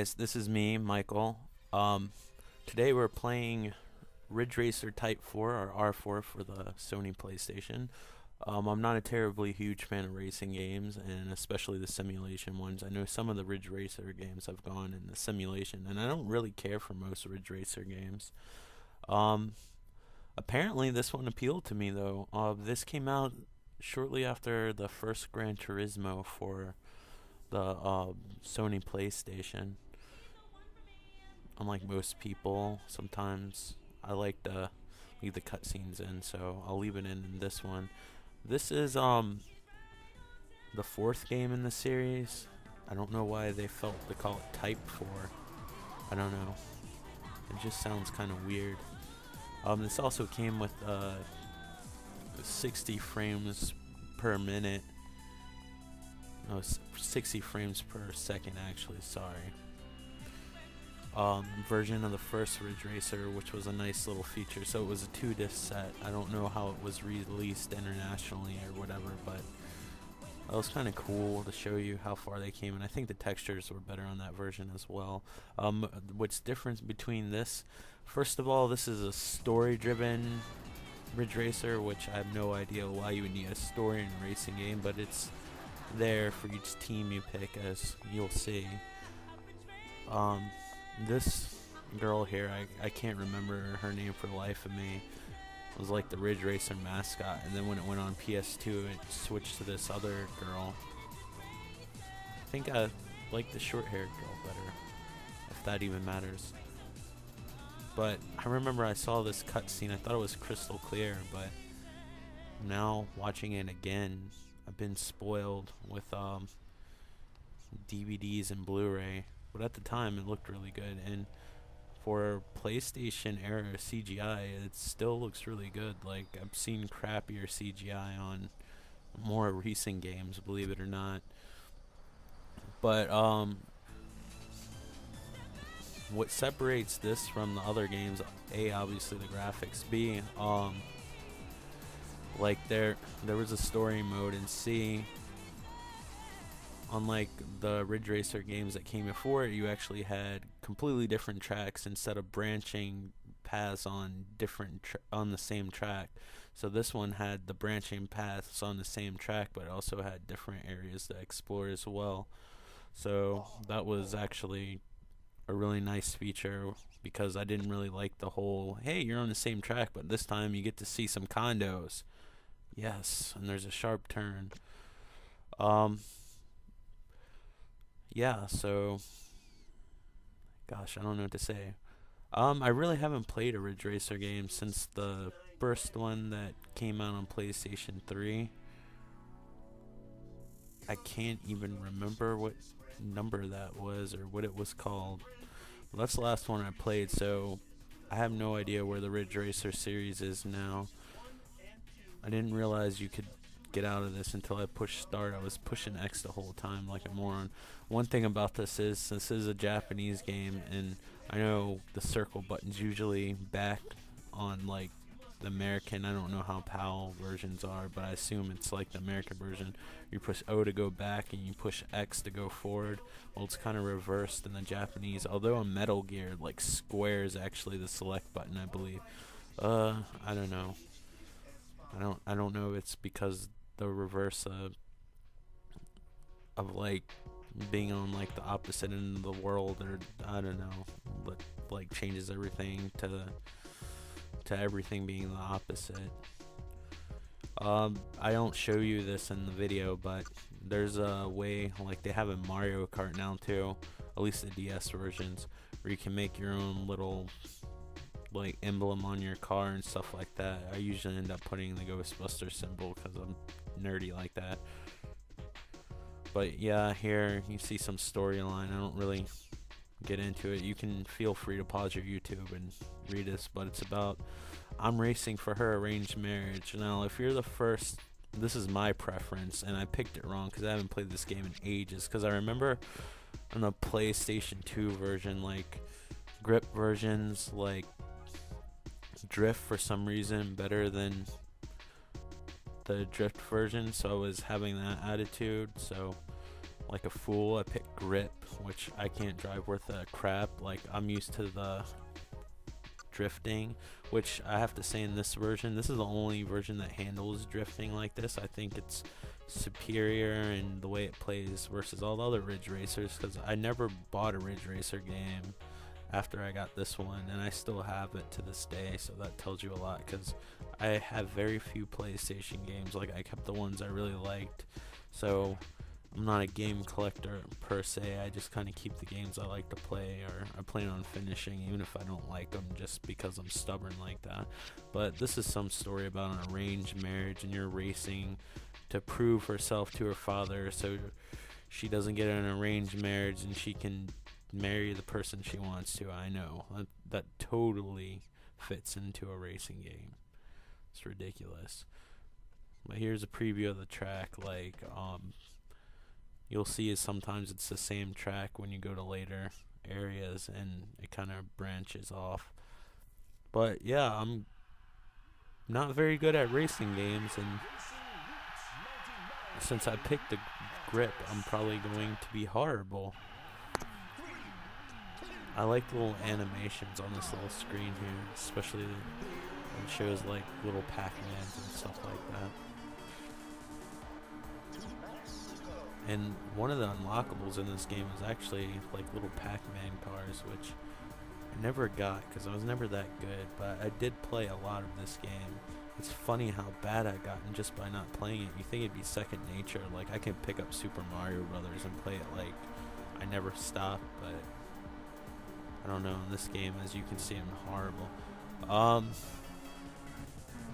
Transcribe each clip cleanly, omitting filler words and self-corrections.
guys, this is me, Michael. Today we're playing Ridge Racer Type 4 or R4 for the Sony PlayStation. I'm not a terribly huge fan of racing games, and especially the simulation ones. I know some of the Ridge Racer games have gone in the simulation, and I don't really care for most Ridge Racer games. Um, Apparently this one appealed to me though. This came out shortly after the first Gran Turismo for the Sony PlayStation. Unlike most people, sometimes I like to leave the cutscenes in, so I'll leave it in this one. This is the fourth game in the series. I don't know why they felt to call it Type 4. I don't know. It just sounds kind of weird. This also came with 60 frames per minute. No, 60 frames per second actually, sorry. Version of the first Ridge Racer, which was a nice little feature. So it was a 2-disc set. I don't know how it was released internationally or whatever, but it was kind of cool to show you how far they came, and I think the textures were better on that version as well. What's different between this? First of all, this is a story-driven Ridge Racer, which I have no idea why you would need a story in a racing game, but it's there for each team you pick, as you'll see. This girl here, I can't remember her name for the life of me. It was like the Ridge Racer mascot, and then when it went on PS2 it switched to this other girl. I think I like the short-haired girl better, if that even matters. But I remember I saw this cutscene, I thought it was crystal clear, but now watching it again, I've been spoiled with DVDs and Blu-ray, but at the time it looked really good, and for PlayStation era CGI, it still looks really good. Like, I've seen crappier CGI on more recent games, believe it or not. But what separates this from the other games, A, obviously the graphics, B, like there was a story mode, and C, unlike the Ridge Racer games that came before it, you actually had completely different tracks instead of branching paths on on the same track. So this one had the branching paths on the same track, but it also had different areas to explore as well. So that was actually a really nice feature, because I didn't really like the whole, hey, you're on the same track, but this time you get to see some condos. Yes, and there's a sharp turn. Yeah, so gosh, I don't know what to say. I really haven't played a Ridge Racer game since the first one that came out on PlayStation 3. I can't even remember what number that was or what it was called. Well, that's the last one I played, so I have no idea where the Ridge Racer series is now. I didn't realize you could get out of this until I pushed start. I was pushing X the whole time like a moron. One thing about this is a Japanese game, and I know the circle button's usually back on like the American, I don't know how PAL versions are, but I assume it's like the American version. You push O to go back and you push X to go forward. Well, it's kind of reversed in the Japanese, although on Metal Gear, like square is actually the select button, I believe. I don't know. I don't know if it's because the reverse of like being on like the opposite end of the world, or I don't know, but like changes everything to everything being the opposite. I don't show you this in the video, but there's a way, like they have a Mario Kart now too, at least the DS versions, where you can make your own little like emblem on your car and stuff like that. I usually end up putting the Ghostbuster symbol because I'm nerdy like that. But yeah, here you see some storyline. I don't really get into it. You can feel free to pause your YouTube and read this, but it's about I'm racing for her arranged marriage. Now, if you're the first, this is my preference, and I picked it wrong because I haven't played this game in ages. Because I remember on the PlayStation 2 version, like grip versions, like drift for some reason better than the drift version, so I was having that attitude. So like a fool. I picked grip, which I can't drive worth a crap. Like, I'm used to the drifting, which I have to say in this version, this is the only version that handles drifting like this. I think it's superior in the way it plays versus all the other Ridge Racers, because I never bought a Ridge Racer game after I got this one, and I still have it to this day, so that tells you a lot, because I have very few PlayStation games. Like, I kept the ones I really liked, so I'm not a game collector per se. I just kind of keep the games I like to play, or I plan on finishing even if I don't like them, just because I'm stubborn like that. But this is some story about an arranged marriage, and you're racing to prove herself to her father so she doesn't get an arranged marriage and she can marry the person she wants to. I know that totally fits into a racing game. It's ridiculous. But here's a preview of the track. Like, you'll see is sometimes it's the same track when you go to later areas, and it kind of branches off. But yeah, I'm not very good at racing games, and since I picked the grip, I'm probably going to be horrible. I like the little animations on this little screen here, especially when it shows like little Pac-Mans and stuff like that. And one of the unlockables in this game is actually like little Pac-Man cars, which I never got because I was never that good, but I did play a lot of this game. It's funny how bad I gotten just by not playing it. You think it'd be second nature, like I can pick up Super Mario Brothers and play it like I never stop, but I don't know, in this game, as you can see, I'm horrible.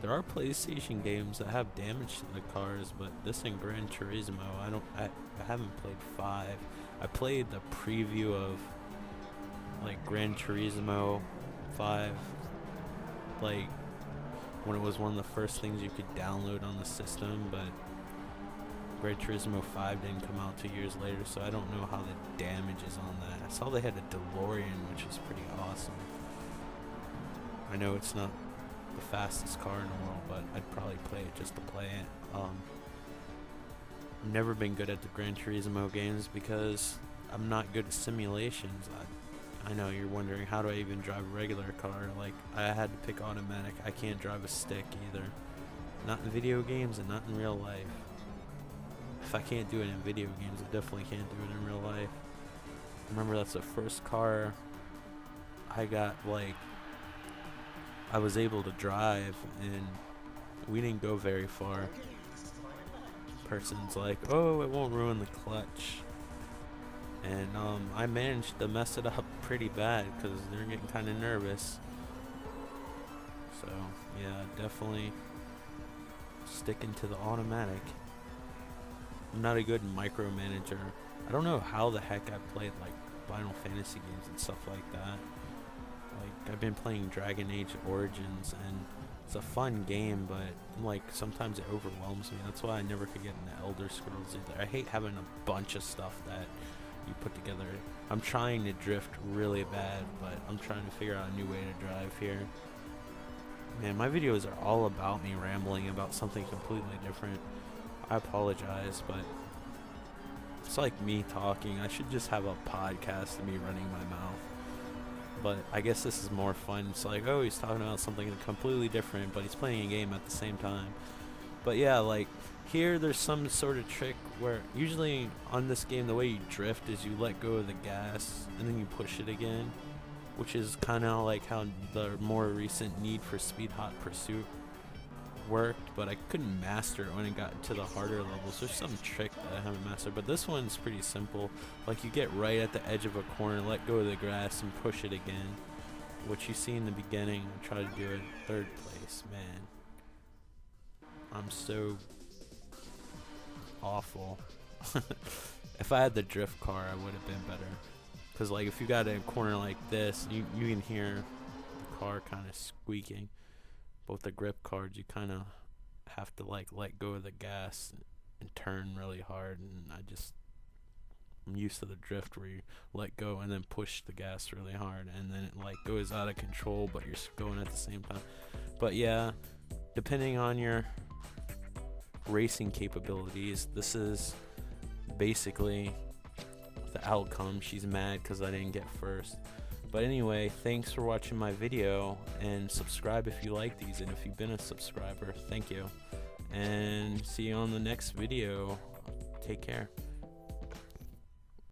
There are PlayStation games that have damage to the cars, but this in Gran Turismo, I haven't played 5. I played the preview of like Gran Turismo 5, like when it was one of the first things you could download on the system, but Gran Turismo 5 didn't come out 2 years later, so I don't know how the damage is on that. I saw they had a DeLorean, which is pretty awesome. I know it's not the fastest car in the world, but I'd probably play it just to play it. I've never been good at the Gran Turismo games because I'm not good at simulations. I know you're wondering, how do I even drive a regular car? Like, I had to pick automatic. I can't drive a stick either. Not in video games and not in real life. If I can't do it in video games, I definitely can't do it in real life. Remember, that's the first car I got, like, I was able to drive, and we didn't go very far. Person's like, oh, it won't ruin the clutch. And I managed to mess it up pretty bad because they're getting kind of nervous. So yeah, definitely sticking to the automatic. I'm not a good micromanager. I don't know how the heck I played like Final Fantasy games and stuff like that. Like, I've been playing Dragon Age Origins, and it's a fun game, but like sometimes it overwhelms me. That's why I never could get into Elder Scrolls either. I hate having a bunch of stuff that you put together. I'm trying to drift really bad, but I'm trying to figure out a new way to drive here. Man, my videos are all about me rambling about something completely different. I apologize, but it's like me talking. I should just have a podcast of me running my mouth. But I guess this is more fun. It's like, oh, he's talking about something completely different, but he's playing a game at the same time. But yeah, like, here there's some sort of trick where usually on this game the way you drift is you let go of the gas and then you push it again, which is kind of like how the more recent Need for Speed Hot Pursuit worked, but I couldn't master it when it got to the harder levels. There's some trick that I haven't mastered, but this one's pretty simple. Like, you get right at the edge of a corner, let go of the grass, and push it again, which you see in the beginning. I try to do it. 3rd place, man. I'm so awful. If I had the drift car, I would have been better. Because, like, if you got in a corner like this, you can hear the car kind of squeaking. But with the grip cards, you kind of have to, like, let go of the gas and turn really hard. And I'm used to the drift where you let go and then push the gas really hard. And then it, like, goes out of control, but you're going at the same time. But, yeah, depending on your racing capabilities, this is basically the outcome. She's mad because I didn't get first. But anyway, thanks for watching my video, and subscribe if you like these, and if you've been a subscriber, thank you. And see you on the next video. Take care.